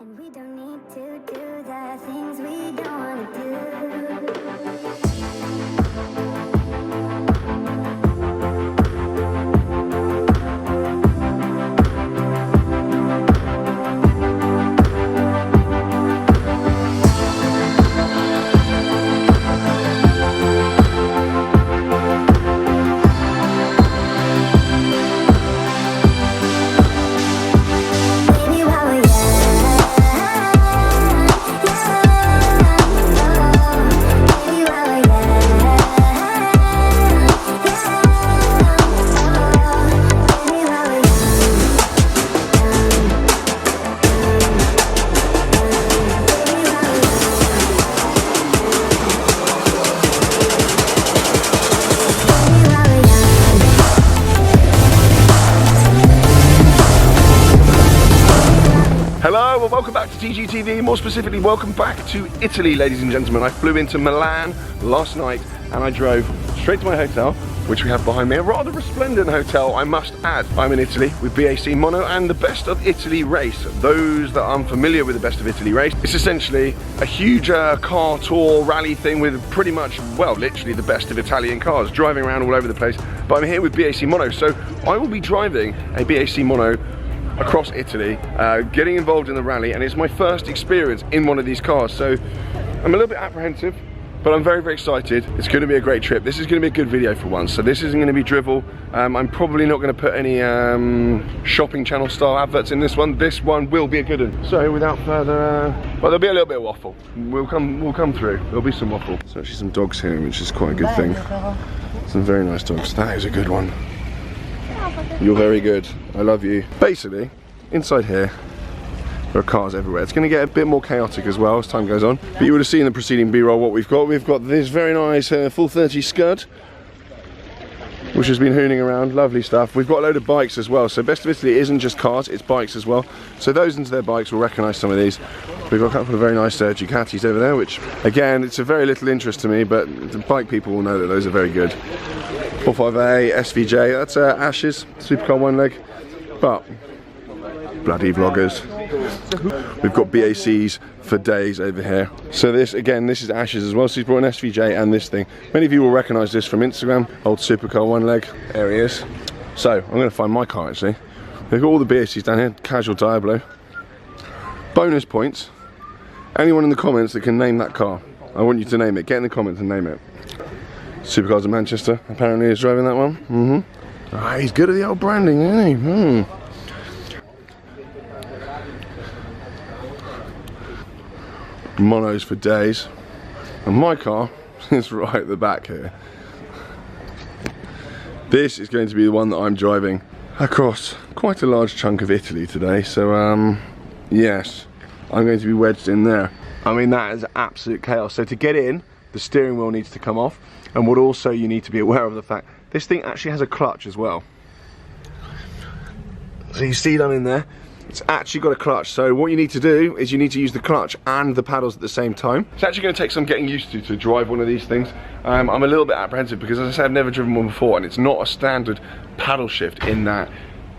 And we don't need to do the things we don't want to do. Hello, well, welcome back to TGTV, more specifically welcome back to Italy, ladies and gentlemen. I flew into Milan last night and I drove straight to my hotel, which we have behind me, a rather resplendent hotel, I must add. I'm in Italy with BAC Mono and the Best of Italy race. Those that aren't familiar with the Best of Italy race, it's essentially a huge car tour rally thing with pretty much, well, literally the best of Italian cars, driving around all over the place. But I'm here with BAC Mono, so I will be driving a BAC Mono across Italy, getting involved in the rally, and it's my first experience in one of these cars, so I'm a little bit apprehensive, but I'm very, very excited. It's going to be a great trip. This is going to be a good video for once, so this isn't going to be drivel. I'm probably not going to put any shopping channel style adverts in this one. This one will be a good one. So without further, well, there'll be a little bit of waffle. We'll come through. There'll be some waffle. There's actually some dogs here, which is quite a good thing. Some very nice dogs. That is a good one. You're very good. I love you. Basically, inside here, there are cars everywhere. It's going to get a bit more chaotic as well as time goes on. But you would have seen in the preceding B-roll what we've got. We've got this very nice full 30 Scud, which has been hooning around. Lovely stuff. We've got a load of bikes as well. So Best of Italy isn't just cars, it's bikes as well. So those into their bikes will recognise some of these. We've got a couple of very nice Ducatis over there, which, again, it's of very little interest to me, but the bike people will know that those are very good. 45A, SVJ, that's Ashes, Supercar one leg, but bloody vloggers. We've got BACs for days over here. So this, again, this is Ashes as well, so he's brought an SVJ and this thing. Many of you will recognise this from Instagram, old Supercar one leg, there he is. So, I'm going to find my car actually. They've got all the BACs down here, Casual Diablo. Bonus points, anyone in the comments that can name that car, I want you to name it, get in the comments and name it. Supercars of Manchester apparently is driving that one. Ah, he's good at the old branding, isn't he? Monos for days. And my car is right at the back here. This is going to be the one that I'm driving across quite a large chunk of Italy today. So yes, I'm going to be wedged in there. I mean, that is absolute chaos. So to get in, the steering wheel needs to come off. And what also you need to be aware of the fact, this thing actually has a clutch as well. So you see down in there, it's actually got a clutch. So what you need to do is you need to use the clutch and the paddles at the same time. It's actually going to take some getting used to drive one of these things. I'm a little bit apprehensive because, as I said, I've never driven one before, and it's not a standard paddle shift in that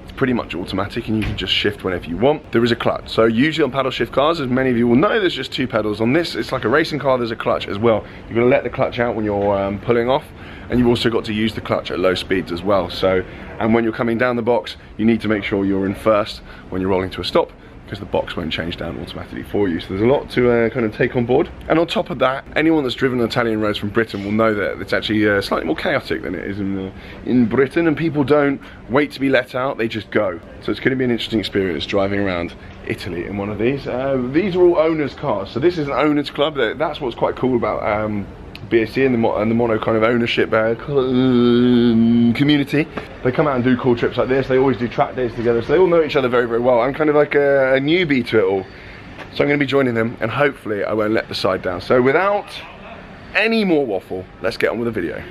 it's pretty much automatic and you can just shift whenever you want. There is a clutch. So usually on paddle shift cars, as many of you will know, there's just two pedals. On this, it's like a racing car, there's a clutch as well. You're going to let the clutch out when you're pulling off, and you've also got to use the clutch at low speeds as well. So, and when you're coming down the box, you need to make sure you're in first when you're rolling to a stop, because the box won't change down automatically for you. So there's a lot to kind of take on board. And on top of that, anyone that's driven Italian roads from Britain will know that it's actually slightly more chaotic than it is in Britain, and people don't wait to be let out, they just go. So it's going to be an interesting experience driving around Italy in one of these. These are all owners' cars, so this is an owners' club. That's what's quite cool about BAC and the Mono kind of ownership community. They come out and do cool trips like this. They always do track days together, so they all know each other very, very well. I'm kind of like a newbie to it all, so I'm going to be joining them, and hopefully I won't let the side down. So without any more waffle, let's get on with the video.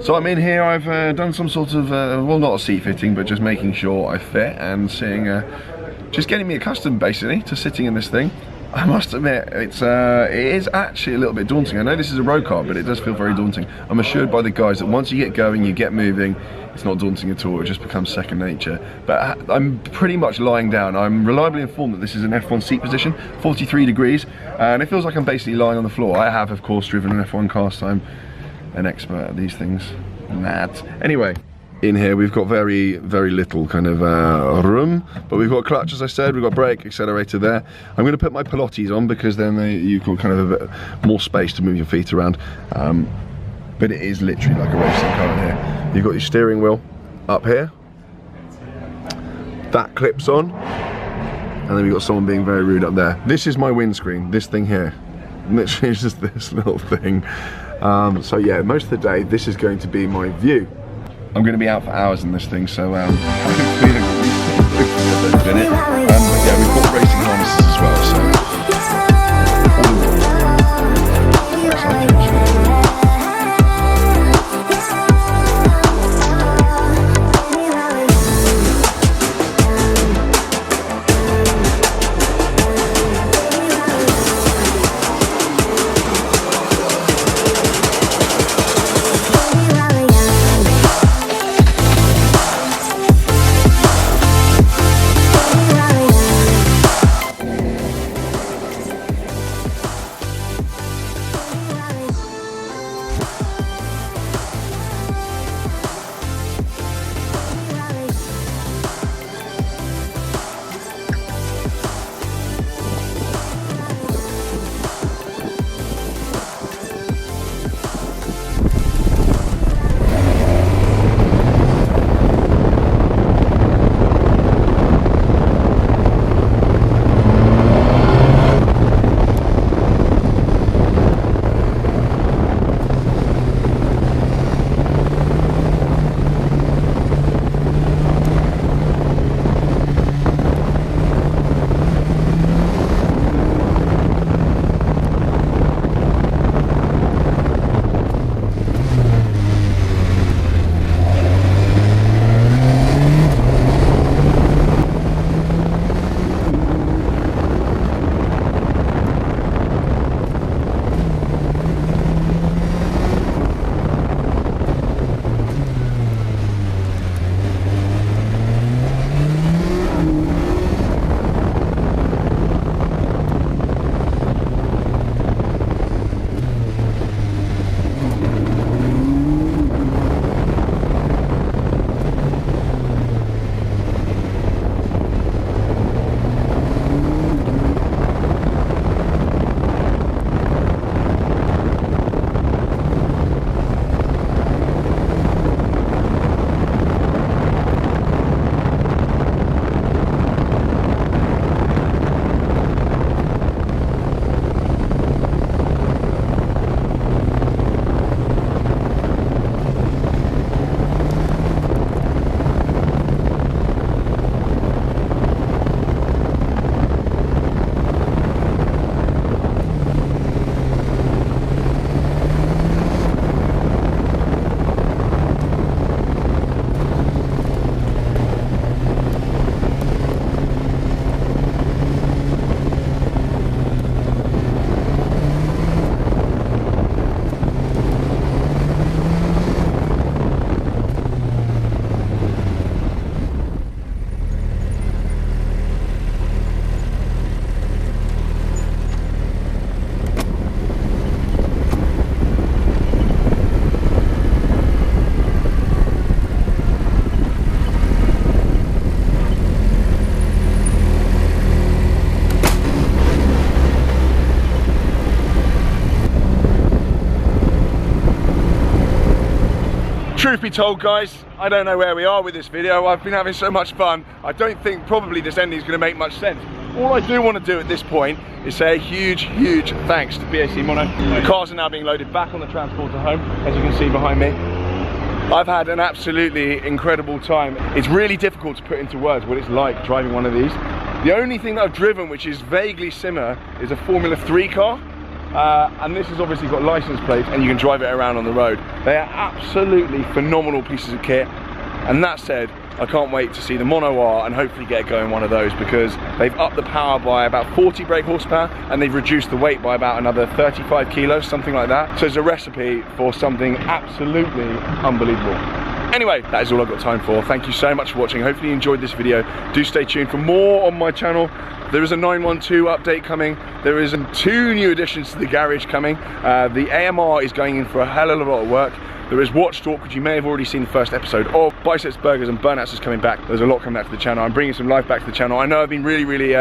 So I'm in here, I've done some sort of, well, not a seat fitting, but just making sure I fit and seeing, just getting me accustomed basically to sitting in this thing. I must admit, it is actually a little bit daunting. I know this is a road car, but it does feel very daunting. I'm assured by the guys that once you get going, you get moving, it's not daunting at all, it just becomes second nature. But I'm pretty much lying down. I'm reliably informed that this is an F1 seat position, 43 degrees, and it feels like I'm basically lying on the floor. I have, of course, driven an F1 car, so I'm an expert at these things. Mad. Anyway. In here we've got very little kind of room, but we've got clutch, as I said, we've got brake, accelerator there. I'm going to put my Pilates on because then you got kind of a bit more space to move your feet around, but it is literally like a racing car in here. You've got your steering wheel up here, that clips on, and then we've got someone being very rude up there. This is my windscreen, this thing here, literally is just this little thing. So yeah, most of the day this is going to be my view. I'm going to be out for hours in this thing, so I can feel it in it. But yeah, we've got racing harnesses as well, so. Truth be told, guys, I don't know where we are with this video. I've been having so much fun. I don't think probably this ending is going to make much sense. All I do want to do at this point is say a huge thanks to BAC Mono. The cars are now being loaded back on the transporter home, as you can see behind me. I've had an absolutely incredible time. It's really difficult to put into words what it's like driving one of these. The only thing that I've driven which is vaguely similar is a Formula 3 car. And this has obviously got license plates and you can drive it around on the road. They are absolutely phenomenal pieces of kit. And that said, I can't wait to see the Mono R and hopefully get going one of those, because they've upped the power by about 40 brake horsepower and they've reduced the weight by about another 35 kilos, something like that. So it's a recipe for something absolutely unbelievable. Anyway, that is all I've got time for. Thank you so much for watching. Hopefully you enjoyed this video. Do stay tuned for more on my channel. There is a 912 update coming. There is 2 new additions to the garage coming. The AMR is going in for a hell of a lot of work. There is Watch Talk, which you may have already seen the first episode of. Biceps, Burgers and Burnouts is coming back. There's a lot coming back to the channel. I'm bringing some life back to the channel. I know I've been really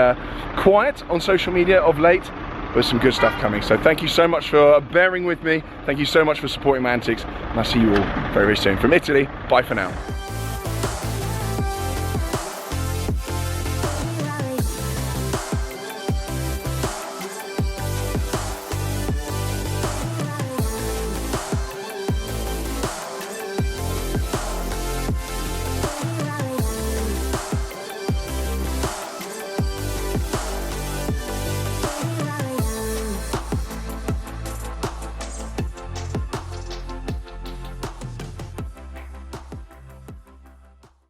quiet on social media of late, but there's some good stuff coming. So thank you so much for bearing with me. Thank you so much for supporting my antics. And I'll see you all very, very soon. From Italy, bye for now.